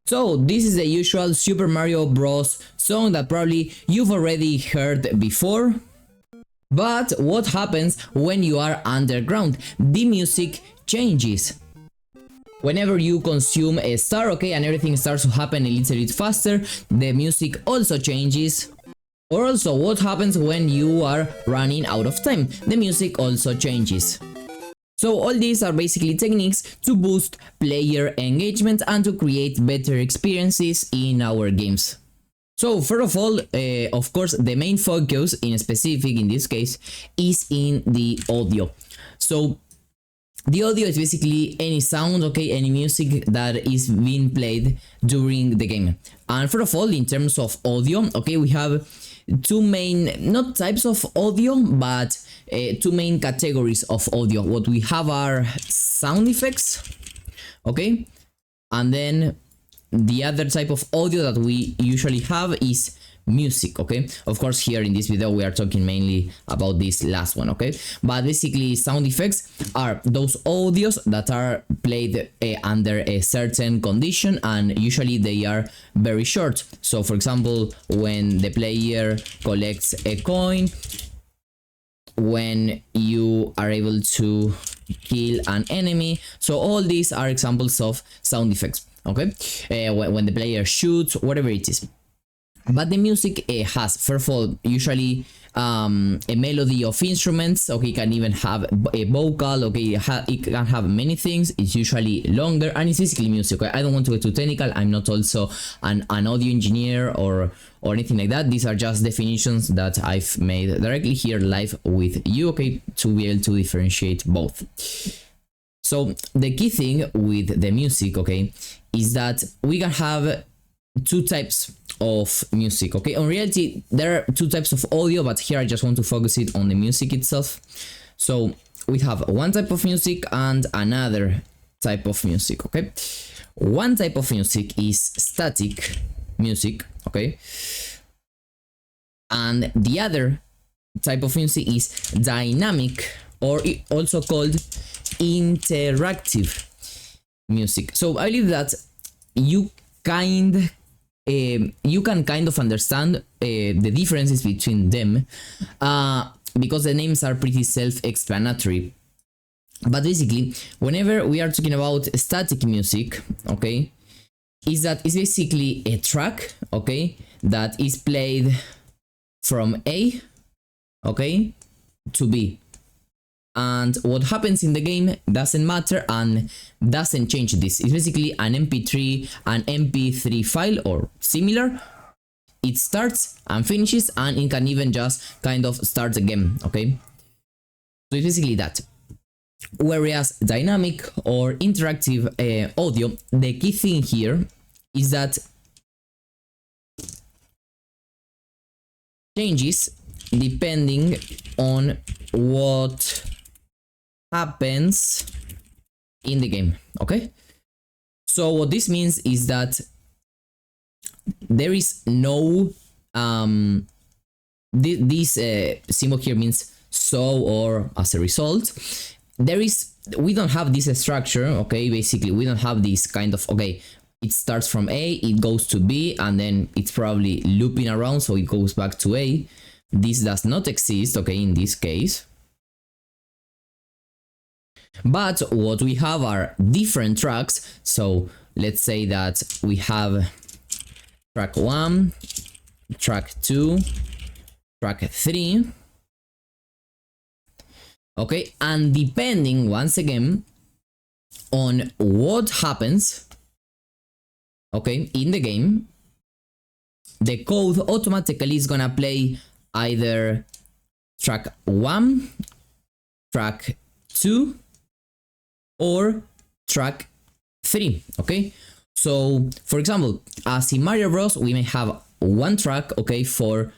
So this is the usual Super Mario Bros. Song that probably you've already heard before. But what happens when you are underground? The music changes. Whenever you consume a star, okay, and everything starts to happen a little bit faster, the music also changes. Or also, what happens when you are running out of time? The music also changes. So all these are basically techniques to boost player engagement and to create better experiences in our games. So first of all, of course, the main focus in specific in this case is in the audio. So the audio is basically any sound, okay, any music that is being played during the game. And first of all, in terms of audio, okay, we have two main, not types of audio, but two main categories of audio. What we have are sound effects, okay, and then the other type of audio that we usually have is music, okay. Of course, here in this video we are talking mainly about this last one, okay. But basically sound effects are those audios that are played under a certain condition, and usually they are very short. So for example, when the player collects a coin, when you are able to kill an enemy. So all these are examples of sound effects, okay. When the player shoots, whatever it is. But the music has, first of all, usually a melody of instruments, okay. It can even have a vocal, okay. It can have many things. It's usually longer, and it's basically music, okay? I don't want to get too technical. I'm not also an audio engineer or anything like that. These are just definitions that I've made directly here live with you, okay, to be able to differentiate both. So the key thing with the music, okay, is that we can have two types of music, okay. In reality there are two types of audio, but here I just want to focus it on the music itself. So we have one type of music and another type of music, okay. One type of music is static music, okay, and the other type of music is dynamic, or also called interactive music. So I believe that you can kind of understand the differences between them, because the names are pretty self-explanatory. But basically, whenever we are talking about static music, okay, it's basically a track, okay, that is played from A, okay, to B. And what happens in the game doesn't matter and doesn't change this. It's basically an MP3, an MP3 file or similar. It starts and finishes, and it can even just kind of start again, okay? So it's basically that. Whereas dynamic or interactive audio, the key thing here is that changes depending on what happens in the game, okay. So what this means is that there is no this symbol here means so or as a result. We don't have this structure, okay. Basically we don't have this kind of, okay, it starts from A, it goes to B, and then it's probably looping around, so it goes back to A. This does not exist, okay, in this case. But what we have are different tracks. So let's say that we have track 1, track 2, track 3. Okay, and depending once again on what happens, okay, in the game, the code automatically is gonna play either track 1, track 2, or track 3, okay. So for example, as in Mario Bros, we may have one track, okay, for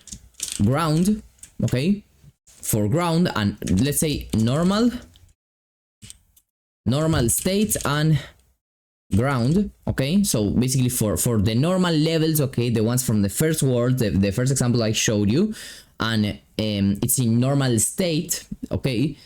ground, okay, for ground, and let's say normal state and ground, okay. So basically for the normal levels, okay, the ones from the first world, the first example I showed you, and it's in normal state, okay,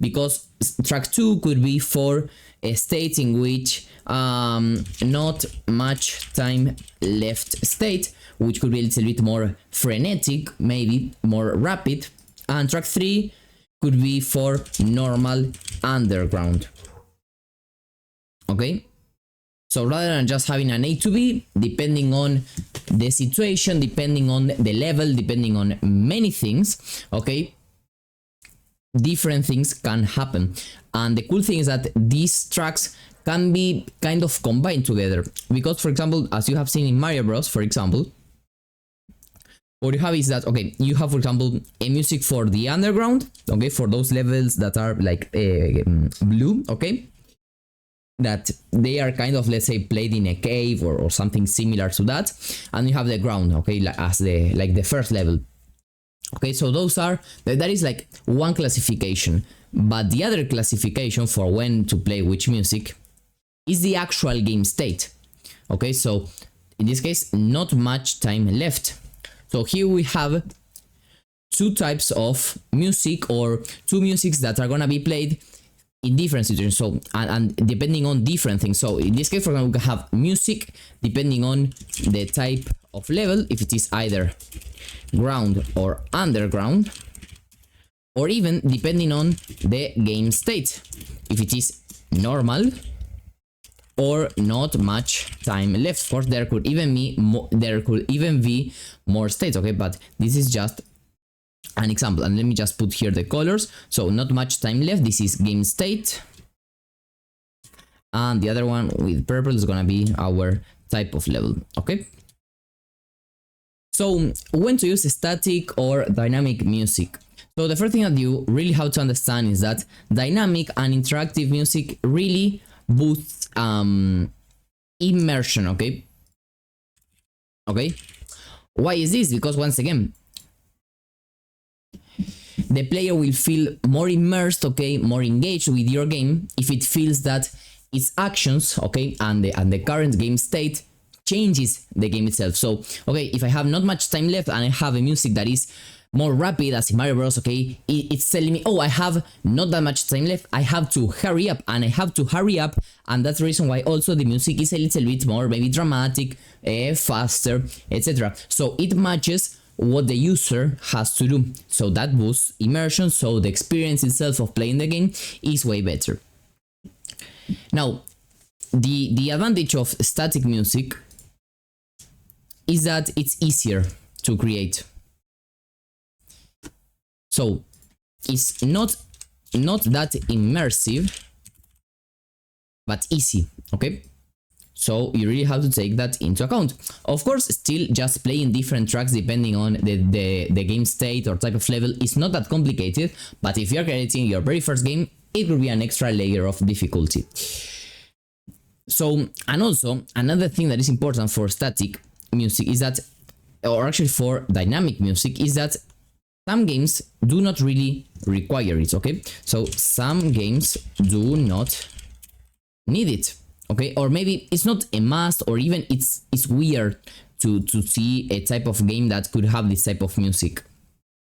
because track 2 could be for a state in which not much time left state, which could be a little bit more frenetic, maybe more rapid, and track 3 could be for normal underground. Okay, so rather than just having an A to B, depending on the situation, depending on the level, depending on many things, okay, different things can happen. And the cool thing is that these tracks can be kind of combined together, because, for example, as you have seen in Mario Bros, for example, what you have is that, okay, you have, for example, a music for the underground, okay, for those levels that are like blue, okay, that they are kind of, let's say, played in a cave or something similar to that, and you have the ground, okay, like as the first level. Okay, so those are, that is like one classification, but the other classification for when to play which music is the actual game state. Okay, so in this case, not much time left. So here we have two types of music, or two musics that are gonna be played in different situations, so and depending on different things. So in this case, for example, we have music depending on the type of level, if it is either ground or underground, or even depending on the game state, if it is normal or not much time left. Of course, there could even be more states, okay, but this is just an example. And let me just put here the colors. So not much time left, this is game state, and the other one with purple is gonna be our type of level. Okay, so when to use static or dynamic music? So the first thing that you really have to understand is that dynamic and interactive music really boosts immersion. Okay, why is this? Because once again, the player will feel more immersed, okay, more engaged with your game if it feels that its actions, okay, and the current game state changes the game itself. So, okay, if I have not much time left and I have a music that is more rapid, as in Mario Bros, okay, it's telling me, oh, I have not that much time left, I have to hurry up, and I have to hurry up, and that's the reason why also the music is a little bit more maybe dramatic, faster, etc. So it matches what the user has to do, so that boosts immersion, so the experience itself of playing the game is way better. Now, the advantage of static music is that it's easier to create. So it's not that immersive, but easy, okay? So you really have to take that into account. Of course, still just playing different tracks depending on the game state or type of level is not that complicated, but if you're creating your very first game, it will be an extra layer of difficulty. So, and also another thing that is important for static music is that, or actually for dynamic music, is that some games do not really require it, okay? So some games do not need it, okay? Or maybe it's not a must, or even it's weird to see a type of game that could have this type of music.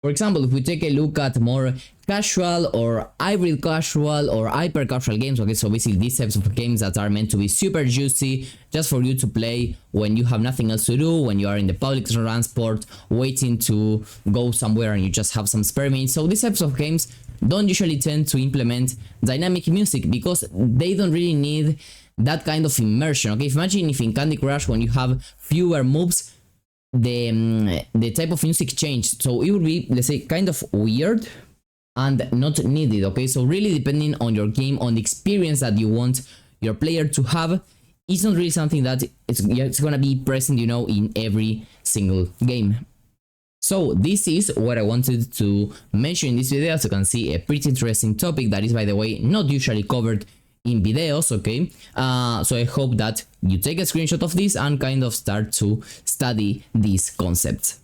For example, if we take a look at more casual or hybrid casual or hyper casual games, okay, so basically these types of games that are meant to be super juicy, just for you to play when you have nothing else to do, when you are in the public transport, waiting to go somewhere and you just have some spare minutes. So these types of games don't usually tend to implement dynamic music because they don't really need that kind of immersion, okay? Imagine if in Candy Crush, when you have fewer moves, the type of music changed, so it would be, let's say, kind of weird and not needed, okay? So really depending on your game, on the experience that you want your player to have, it's not really something that it's gonna be present, you know, in every single game. So this is what I wanted to mention in this video. As you can see, a pretty interesting topic that is, by the way, not usually covered in videos, okay? So I hope that you take a screenshot of this and kind of start to study these concepts.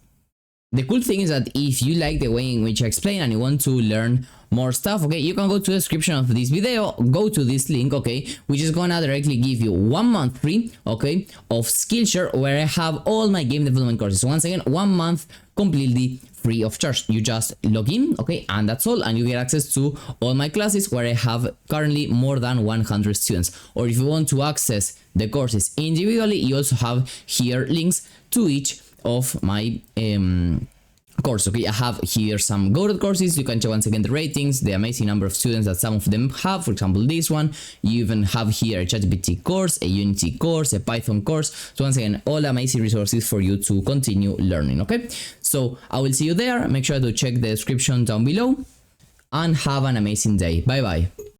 The cool thing is that if you like the way in which I explain and you want to learn more stuff, okay, you can go to the description of this video, go to this link, okay, which is gonna directly give you 1 month free, okay, of Skillshare, where I have all my game development courses. Once again, 1 month completely free of charge. You just log in, okay, and that's all, and you get access to all my classes where I have currently more than 100 students. Or if you want to access the courses individually, you also have here links to each of my course. Okay, I have here some Godot courses. You can check once again the ratings, the amazing number of students that some of them have. For example, this one. You even have here a ChatGPT course, a Unity course, a Python course. So once again, all amazing resources for you to continue learning. Okay, so I will see you there. Make sure to check the description down below and have an amazing day. Bye bye.